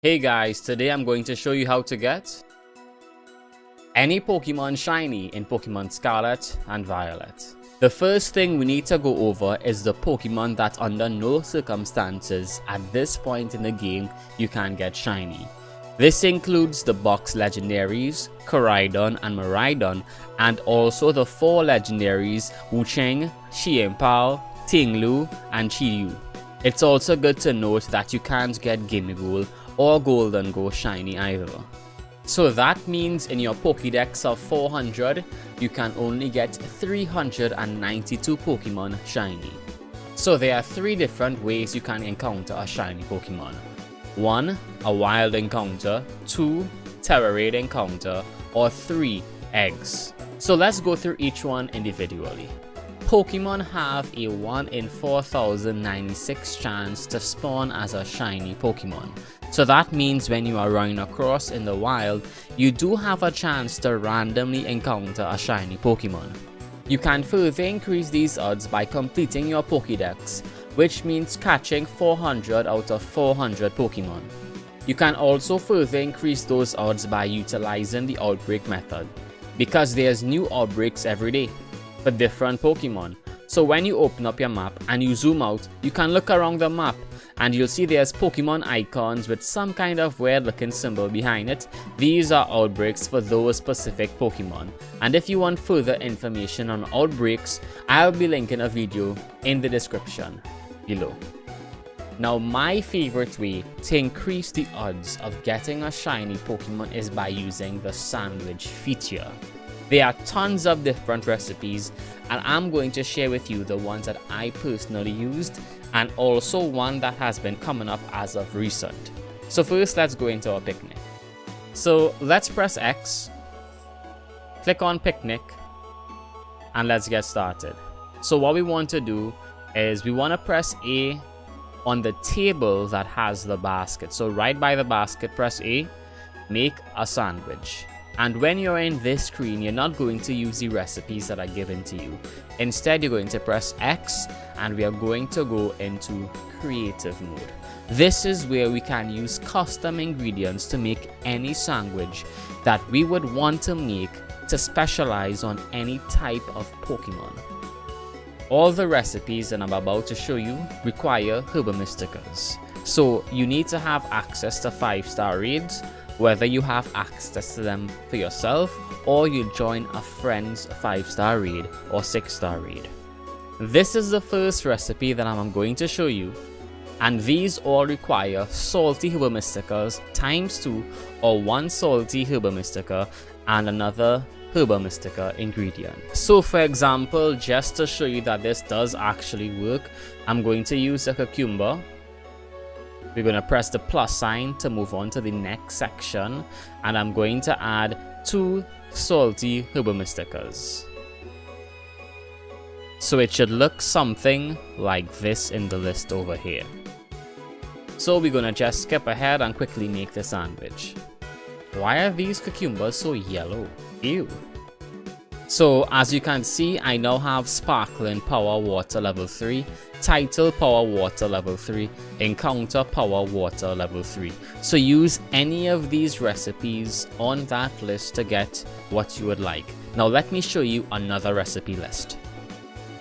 Hey guys, today I'm going to show you how to get any Pokemon shiny in Pokemon Scarlet and Violet. The first thing we need to go over is the Pokemon that under no circumstances at this point in the game you can get shiny. This includes the box legendaries, Koraidon and Miraidon, and also the 4 legendaries Wucheng, Xianpao, Tinglu, and Chiyu. It's also good to note that you can't get Gimmighoul or Golden Go shiny either. So that means in your Pokédex of 400, you can only get 392 Pokemon shiny. So there are 3 different ways you can encounter a shiny Pokemon. 1. A wild encounter, 2. Tera Raid encounter, or 3. Eggs. So let's go through each one individually. Pokemon have a 1 in 4096 chance to spawn as a shiny Pokemon. So that means when you are running across in the wild, you do have a chance to randomly encounter a shiny Pokemon. You can further increase these odds by completing your Pokédex, which means catching 400 out of 400 Pokemon. You can also further increase those odds by utilizing the Outbreak method, because there's new outbreaks every day for different Pokemon. So when you open up your map and you zoom out, you can look around the map and you'll see there's Pokemon icons with some kind of weird looking symbol behind it. These are outbreaks for those specific Pokemon. And if you want further information on outbreaks, I'll be linking a video in the description below. Now, my favorite way to increase the odds of getting a shiny Pokemon is by using the sandwich feature. There are tons of different recipes, and I'm going to share with you the ones that I personally used and also one that has been coming up as of recent. So first, let's go into our picnic. So let's press X, click on picnic, and let's get started. So what we want to do is we want to press A on the table that has the basket. So right by the basket, press A, make a sandwich. And when you're in this screen, you're not going to use the recipes that are given to you. Instead, you're going to press X and we are going to go into creative mode. This is where we can use custom ingredients to make any sandwich that we would want to make to specialize on any type of Pokemon. All the recipes that I'm about to show you require Herbamisticas. So you need to have access to 5-star raids, whether you have access to them for yourself or you join a friend's 5-star raid or 6-star raid. This is the first recipe that I'm going to show you, and these all require salty Herbamisticas ×2 or 1 salty Herbamistica and another Herbamistica ingredient. So for example, just to show you that this does actually work, I'm going to use a cucumber. We're going to press the plus sign to move on to the next section, and I'm going to add 2 salty Herbamisticas. So it should look something like this in the list over here. So we're going to just skip ahead and quickly make the sandwich. Why are these cucumbers so yellow? Ew. So as you can see, I now have Sparkling Power Water level 3, Title Power Water level 3, Encounter Power Water level 3. So use any of these recipes on that list to get what you would like. Now let me show you another recipe list.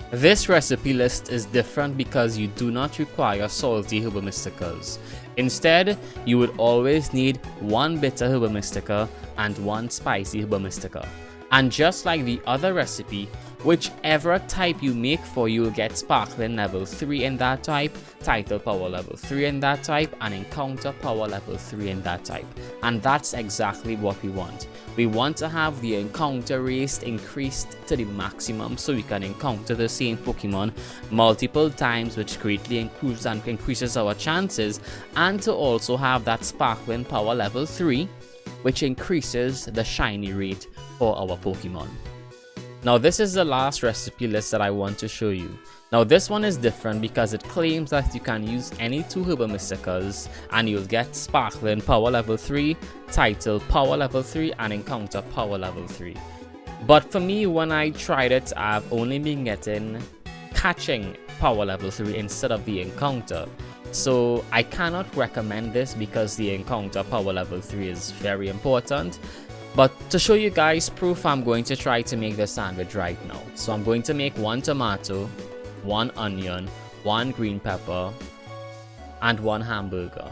This recipe list is different because you do not require salty Herbamisticas. Instead, you would always need 1 bitter Herbamistica and 1 spicy Herbamistica. And just like the other recipe, whichever type you make for, you will get Sparkling level 3 in that type, Title Power level 3 in that type, and Encounter Power level 3 in that type. And that's exactly what we want. We want to have the encounter rate increased to the maximum so we can encounter the same Pokemon multiple times, which greatly increases our chances, and to also have that Sparkling Power level 3, which increases the shiny rate for our Pokemon. Now this is the last recipe list that I want to show you. Now this one is different because it claims that you can use any 2 Herbamisticas and you'll get Sparkling Power level 3, Title Power level 3, and Encounter Power level 3. But for me, when I tried it, I've only been getting catching Power level 3 instead of the Encounter. So I cannot recommend this because the encounter power level 3 is very important. But to show you guys proof, I'm going to try to make the sandwich right now. So I'm going to make 1 tomato, 1 onion, 1 green pepper, and 1 hamburger.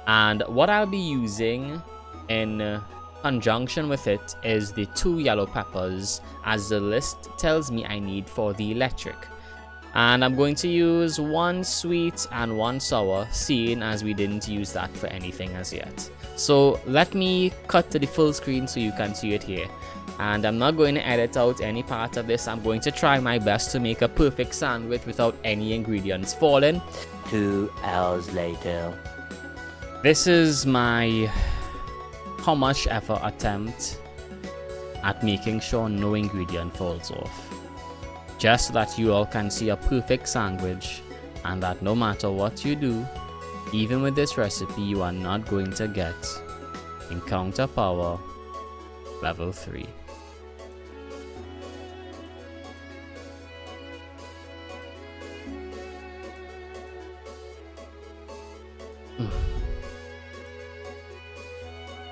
And what I'll be using in conjunction with it is the 2 yellow peppers, as the list tells me I need for the electric. And I'm going to use 1 sweet and 1 sour, seeing as we didn't use that for anything as yet. So let me cut to the full screen so you can see it here. And I'm not going to edit out any part of this. I'm going to try my best to make a perfect sandwich without any ingredients falling. 2 hours later. This is my how much ever attempt at making sure no ingredient falls off. Just so that you all can see a perfect sandwich, and that no matter what you do, even with this recipe, you are not going to get encounter power level 3.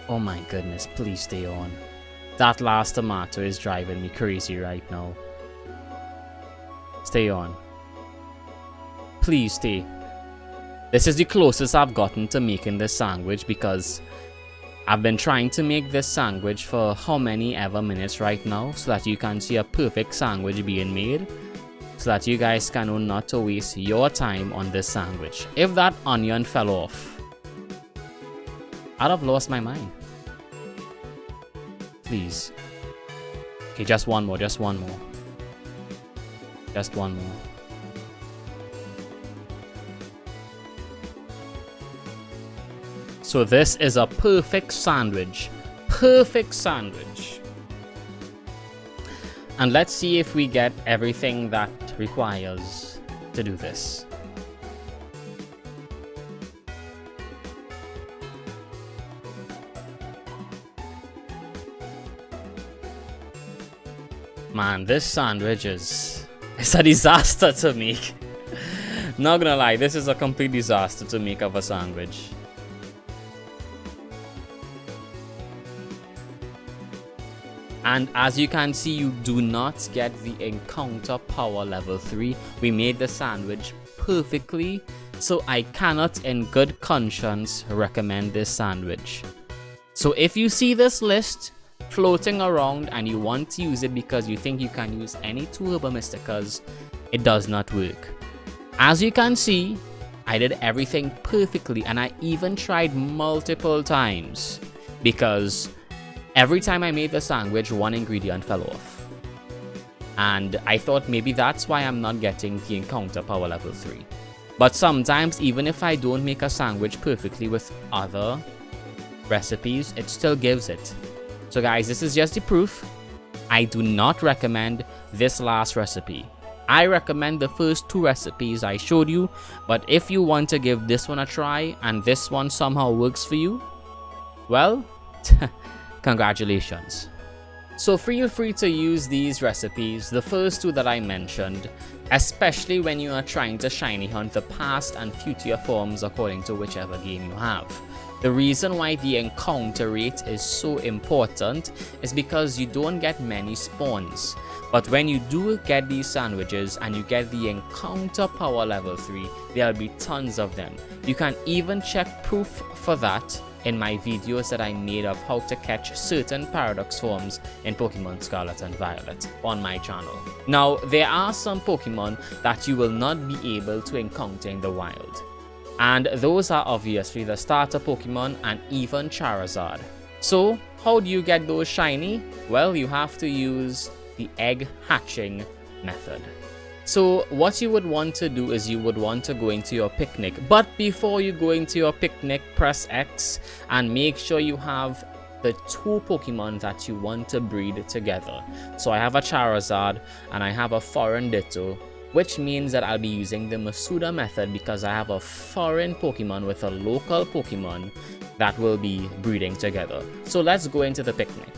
Oh my goodness, please stay on. That last tomato is driving me crazy right now. Stay on. Please stay. This is the closest I've gotten to making this sandwich, because I've been trying to make this sandwich for how many ever minutes right now, so that you can see a perfect sandwich being made, so that you guys can know not to waste your time on this sandwich. If that onion fell off, I'd have lost my mind. Please. Okay, just one more, just one more. Just one more. So this is a perfect sandwich. Perfect sandwich. And let's see if we get everything that requires to do this. Man, this sandwich is a disaster to make. Not gonna lie, this is a complete disaster to make of a sandwich. And as you can see, you do not get the encounter power level 3. We made the sandwich perfectly, so I cannot in good conscience recommend this sandwich. So if you see this list floating around and you want to use it because you think you can use any 2 Herba Mysticas, it does not work. As you can see, I did everything perfectly, and I even tried multiple times, because every time I made the sandwich, 1 ingredient fell off. And I thought maybe that's why I'm not getting the encounter power level 3. But sometimes, even if I don't make a sandwich perfectly with other recipes, it still gives it. So guys, this is just the proof. I do not recommend this last recipe. I recommend the first 2 recipes I showed you, but if you want to give this one a try and this one somehow works for you, well, congratulations. So feel free to use these recipes, the first 2 that I mentioned, especially when you are trying to shiny hunt the past and future forms according to whichever game you have. The reason why the encounter rate is so important is because you don't get many spawns. But when you do get these sandwiches and you get the encounter power level 3, there'll be tons of them. You can even check proof for that in my videos that I made of how to catch certain paradox forms in Pokemon Scarlet and Violet on my channel. Now, there are some Pokemon that you will not be able to encounter in the wild. And those are obviously the starter Pokemon and even Charizard. So, how do you get those shiny? Well, you have to use the egg hatching method. So, what you would want to do is you would want to go into your picnic. But before you go into your picnic, press X and make sure you have the 2 Pokemon that you want to breed together. So I have a Charizard and I have a foreign Ditto, which means that I'll be using the Masuda method because I have a foreign Pokemon with a local Pokemon that will be breeding together. So let's go into the picnic.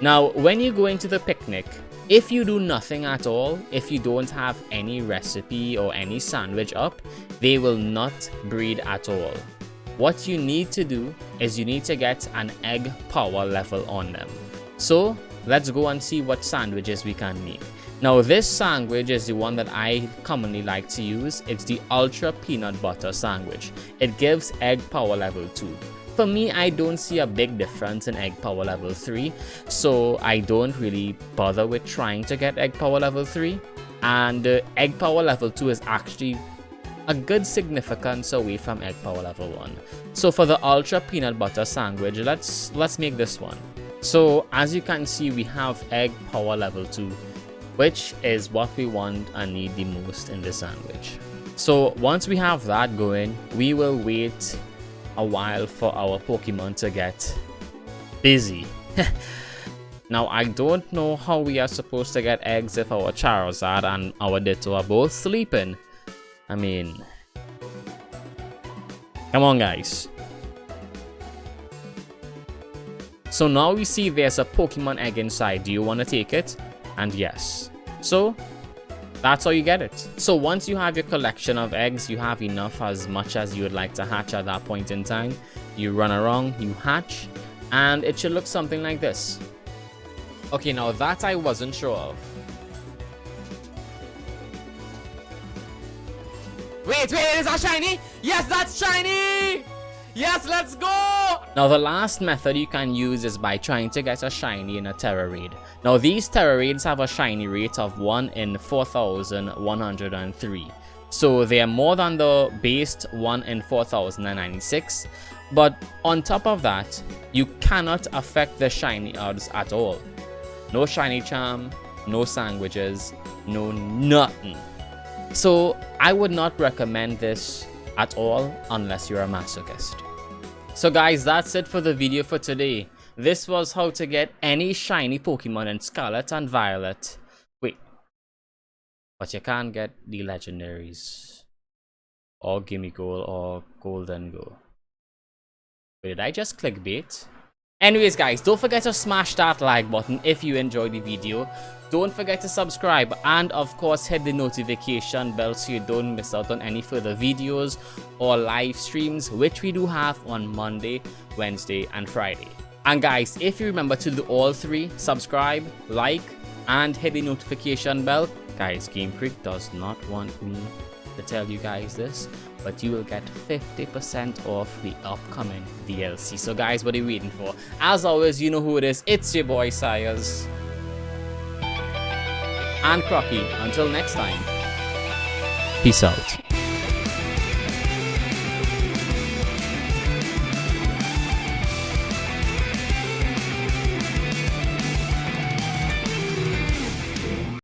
Now, when you go into the picnic, If you do nothing at all, if you don't have any recipe or any sandwich up, they will not breed at all. What you need to do is you need to get an egg power level on them. So let's go and see what sandwiches we can make. Now this sandwich is the one that I commonly like to use. It's the Ultra Peanut Butter Sandwich. It gives egg power level 2. For me, I don't see a big difference in egg power level 3, so I don't really bother with trying to get egg power level 3. And egg power level 2 is actually a good significance away from egg power level 1. So for the Ultra Peanut Butter Sandwich, let's make this one. So as you can see, we have egg power level 2, which is what we want and need the most in the sandwich. So once we have that going, we will wait a while for our Pokemon to get busy. Now I don't know how we are supposed to get eggs if our Charizard and our Ditto are both sleeping. I mean, come on guys. So now we see there's a Pokemon egg inside. Do you want to take it? And yes. So that's how you get it. So once you have your collection of eggs, you have enough as much as you would like to hatch at that point in time. You run around, you hatch, and it should look something like this. Okay, now that I wasn't sure of. Wait, is that shiny? Yes, that's shiny! Yes, let's go! Now the last method you can use is by trying to get a shiny in a Tera Raid. Now these Tera Raids have a shiny rate of 1 in 4,103. So they are more than the based 1 in 4,096. But on top of that, you cannot affect the shiny odds at all. No shiny charm, no sandwiches, no nothing. So I would not recommend this at all unless you're a masochist. So guys, that's it for the video for today. This was how to get any shiny Pokemon in Scarlet and Violet. Wait, but you can't get the legendaries or Gimme Gold or Golden Go. Wait, did I just clickbait? Anyways guys, don't forget to smash that like button if you enjoyed the video. Don't forget to subscribe and of course hit the notification bell so you don't miss out on any further videos or live streams, which we do have on Monday, Wednesday and Friday. And guys, if you remember to do all three, subscribe, like and hit the notification bell. Guys, Game Freak does not want me to tell you guys this, but you will get 50% off the upcoming DLC. So guys, what are you waiting for? As always, you know who it is. It's your boy Sayers and Crocky. Until next time, peace out.